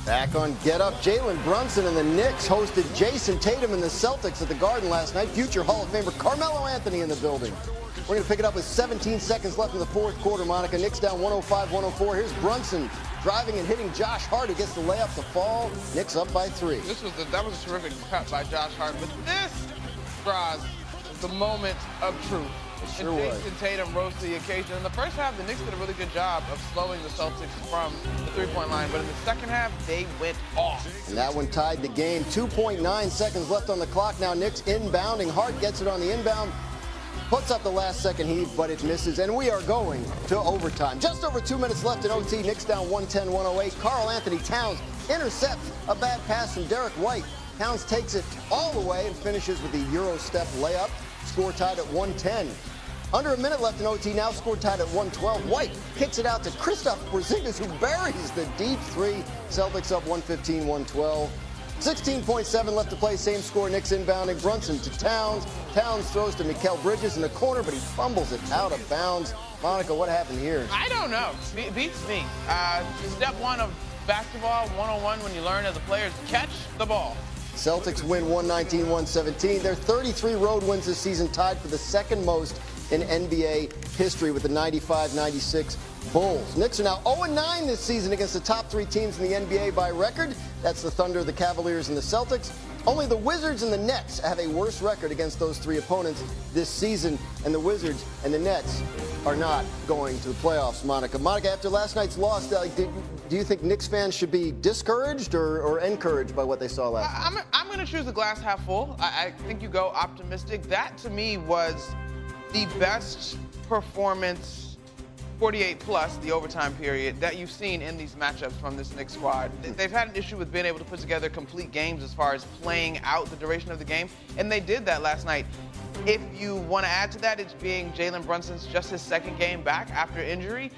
Back on Get Up, Jalen Brunson and the Knicks hosted Jayson Tatum and the Celtics at the Garden last night. Future Hall of Famer Carmelo Anthony in the building. We're going to pick it up with 17 seconds left in the fourth quarter, Monica. Knicks down 105-104. Here's Brunson driving and hitting Josh Hart, who gets the layup to fall. Knicks up by 3. That was a terrific cut by Josh Hart. But this, Braz, is the moment of truth. Sure and Jayson Tatum rose to the occasion. In the first half, the Knicks did a really good job of slowing the Celtics from the three-point line. But in the second half, they went off. And that one tied the game. 2.9 seconds left on the clock. Now Knicks inbounding. Hart gets it on the inbound. Puts up the last-second heave, but it misses. And we are going to overtime. Just over 2 minutes left in OT. Knicks down 110-108. Karl Anthony Towns intercepts a bad pass from Derek White. Towns takes it all the way and finishes with the Euro step layup. Score tied at 110. Under a minute left in OT, now score tied at 112. White kicks it out to Kristaps Porzingis, who buries the deep three. Celtics up 115-112. 16.7 left to play, same score. Knicks inbounding. Brunson to Towns. Towns throws to Mikal Bridges in the corner, but he fumbles it out of bounds. Monica, what happened here? I don't know. Beats me. Step one of basketball, one-on-one, when you learn as a player, is catch the ball. Celtics win 119-117. Their 33 road wins this season, tied for the second most in NBA history with the 95-96 Bulls. Knicks are now 0-9 this season against the top 3 teams in the NBA by record. That's the Thunder, the Cavaliers, and the Celtics. Only the Wizards and the Nets have a worse record against those 3 opponents this season, and the Wizards and the Nets are not going to the playoffs, Monica. Monica, after last night's loss, do you think Knicks fans should be discouraged or encouraged by what they saw last night? I'm going to choose the glass half full. I think you go optimistic. That, to me, was the best performance, 48-plus, the overtime period, that you've seen in these matchups from this Knicks squad. They've had an issue with being able to put together complete games as far as playing out the duration of the game, and they did that last night. If you want to add to that, it's being Jalen Brunson's just his second game back after injury.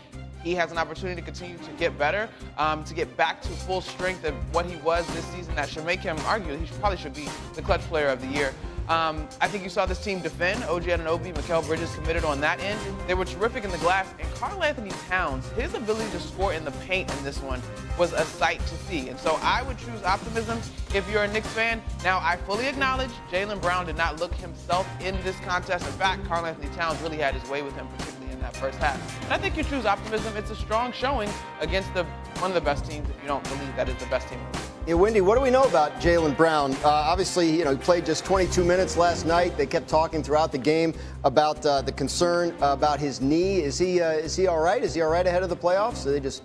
He has an opportunity to continue to get better, to get back to full strength of what he was this season. That should make him, arguably, he probably should be the clutch player of the year. I think you saw this team defend. OG Anunoby, Mikal Bridges committed on that end. They were terrific in the glass. And Karl Anthony Towns, his ability to score in the paint in this one was a sight to see. And so I would choose optimism if you're a Knicks fan. Now, I fully acknowledge Jaylen Brown did not look himself in this contest. In fact, Karl Anthony Towns really had his way with him, particularly in that first half. And I think you choose optimism. It's a strong showing against one of the best teams if you don't believe that is the best team in the league. Yeah, Wendy, what do we know about Jaylen Brown? Obviously, he played just 22 minutes last night. They kept talking throughout the game about the concern about his knee. Is he all right? Is he all right ahead of the playoffs? Are they just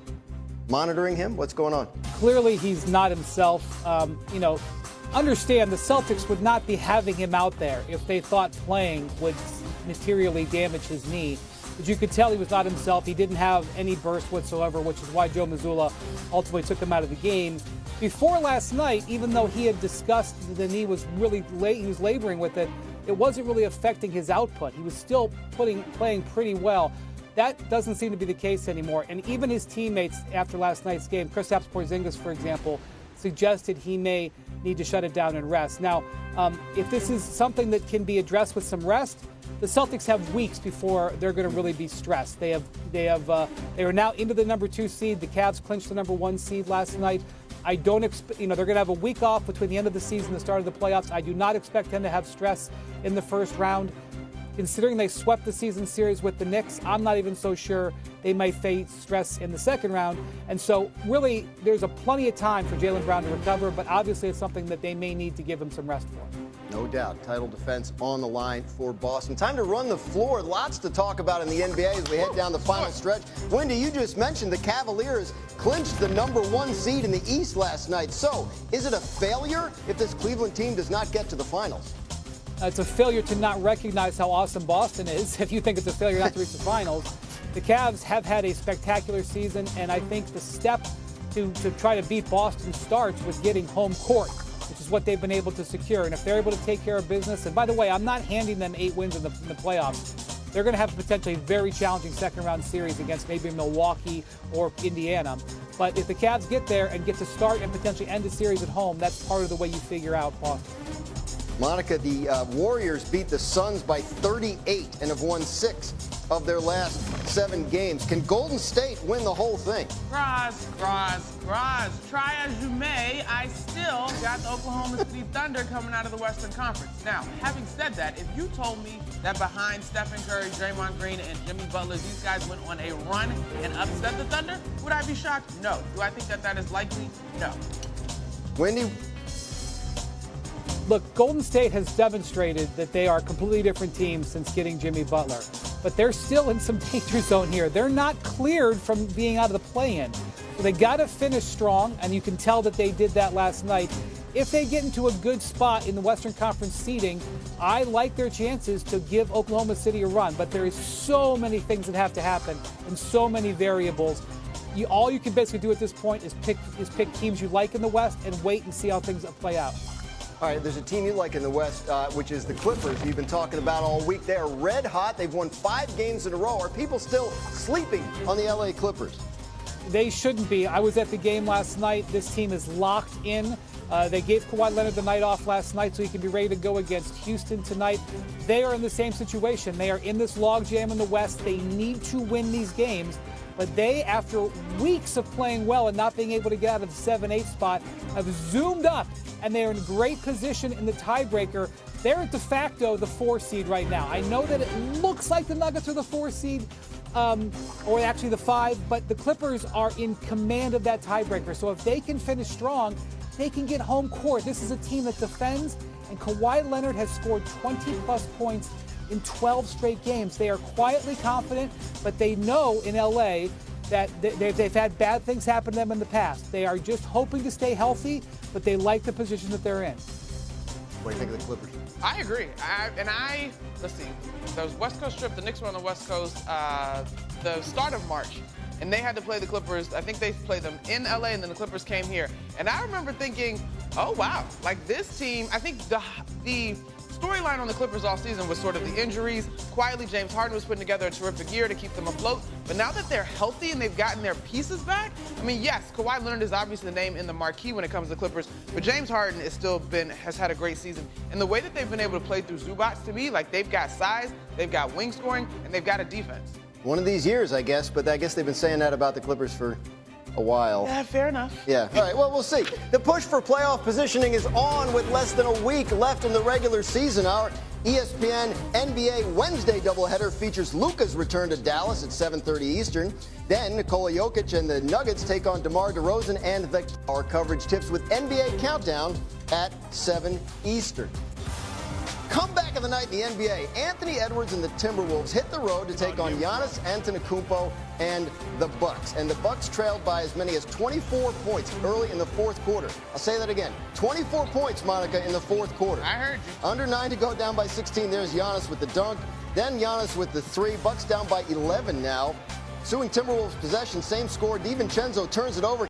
monitoring him? What's going on? Clearly, he's not himself. Understand the Celtics would not be having him out there if they thought playing would materially damage his knee. But you could tell he was not himself. He didn't have any burst whatsoever, which is why Joe Mazzulla ultimately took him out of the game. Before last night, even though he had discussed the knee was really late, he was laboring with it, it wasn't really affecting his output. He was still playing pretty well. That doesn't seem to be the case anymore. And even his teammates after last night's game, Kristaps Porzingis, for example, suggested he may need to shut it down and rest. Now, if this is something that can be addressed with some rest, the Celtics have weeks before they're going to really be stressed. They are now into the number 2 seed. The Cavs clinched the number 1 seed last night. I don't expect, they're going to have a week off between the end of the season and the start of the playoffs. I do not expect them to have stress in the first round. Considering they swept the season series with the Knicks, I'm not even so sure they might face stress in the second round. And so really, there's plenty of time for Jaylen Brown to recover, but obviously it's something that they may need to give him some rest for. No doubt. Title defense on the line for Boston. Time to run the floor. Lots to talk about in the NBA as we head down the final stretch. Wendy, you just mentioned the Cavaliers clinched the number 1 seed in the East last night. So, is it a failure if this Cleveland team does not get to the finals? It's a failure to not recognize how awesome Boston is if you think it's a failure not to reach the finals. The Cavs have had a spectacular season, and I think the step to try to beat Boston starts with getting home court, which is what they've been able to secure. And if they're able to take care of business, and by the way, I'm not handing them 8 wins in the playoffs. They're going to have potentially a very challenging second-round series against maybe Milwaukee or Indiana. But if the Cavs get there and get to start and potentially end the series at home, that's part of the way you figure out Boston. Monica, the Warriors beat the Suns by 38 and have won 6 of their last 7 games. Can Golden State win the whole thing? Try as you I still got the Oklahoma City Thunder coming out of the Western Conference. Now, having said that, if you told me that behind Stephen Curry, Draymond Green, and Jimmy Butler, these guys went on a run and upset the Thunder, would I be shocked? No. Do I think that that is likely? No. Wendy? Look, Golden State has demonstrated that they are a completely different team since getting Jimmy Butler. But they're still in some danger zone here. They're not cleared from being out of the play-in. So they got to finish strong, and you can tell that they did that last night. If they get into a good spot in the Western Conference seeding, I like their chances to give Oklahoma City a run. But there is so many things that have to happen and so many variables. All you can basically do at this point is pick teams you like in the West and wait and see how things play out. All right, there's a team you like in the West, which is the Clippers. You've been talking about all week. They are red hot. They've won 5 games in a row. Are people still sleeping on the LA Clippers? They shouldn't be. I was at the game last night. This team is locked in. They gave Kawhi Leonard the night off last night so he can be ready to go against Houston tonight. They are in the same situation. They are in this logjam in the West. They need to win these games. But they, after weeks of playing well and not being able to get out of the 7-8 spot, have zoomed up, and they are in great position in the tiebreaker. They're de facto the 4 seed right now. I know that it looks like the Nuggets are the 4 seed, or actually the 5, but the Clippers are in command of that tiebreaker. So if they can finish strong, they can get home court. This is a team that defends, and Kawhi Leonard has scored 20-plus points in 12 straight games. They are quietly confident, but they know in LA that they've had bad things happen to them in the past. They are just hoping to stay healthy, but they like the position that they're in. What do you think of the Clippers? I agree. Let's see, the West Coast trip, the Knicks were on the West Coast the start of March, and they had to play the Clippers. I think they played them in LA, and then the Clippers came here. And I remember thinking, oh, wow, like this team, I think the storyline on the Clippers all season was sort of the injuries. Quietly, James Harden was putting together a terrific year to keep them afloat. But now that they're healthy and they've gotten their pieces back, I mean, yes, Kawhi Leonard is obviously the name in the marquee when it comes to the Clippers, but James Harden has had a great season. And the way that they've been able to play through Zubats, to me, like they've got size, they've got wing scoring, and they've got a defense. One of these years, I guess, but I guess they've been saying that about the Clippers for a while. Yeah, fair enough. Yeah, all right, well, we'll see. The push for playoff positioning is on with less than a week left in the regular season. Our ESPN NBA Wednesday doubleheader features Luka's return to Dallas at 7:30 Eastern. Then Nikola Jokic and the Nuggets take on DeMar DeRozan and our coverage tips with NBA Countdown at 7 Eastern. Comeback of the night in the NBA. Anthony Edwards and the Timberwolves hit the road to take on Giannis Antetokounmpo and the Bucks. And the Bucks trailed by as many as 24 points early in the fourth quarter. I'll say that again. 24 points, Monica, in the fourth quarter. I heard you. Under 9 to go, down by 16. There's Giannis with the dunk. Then Giannis with the 3. Bucks down by 11 now. Suing Timberwolves possession, same score. DiVincenzo turns it over.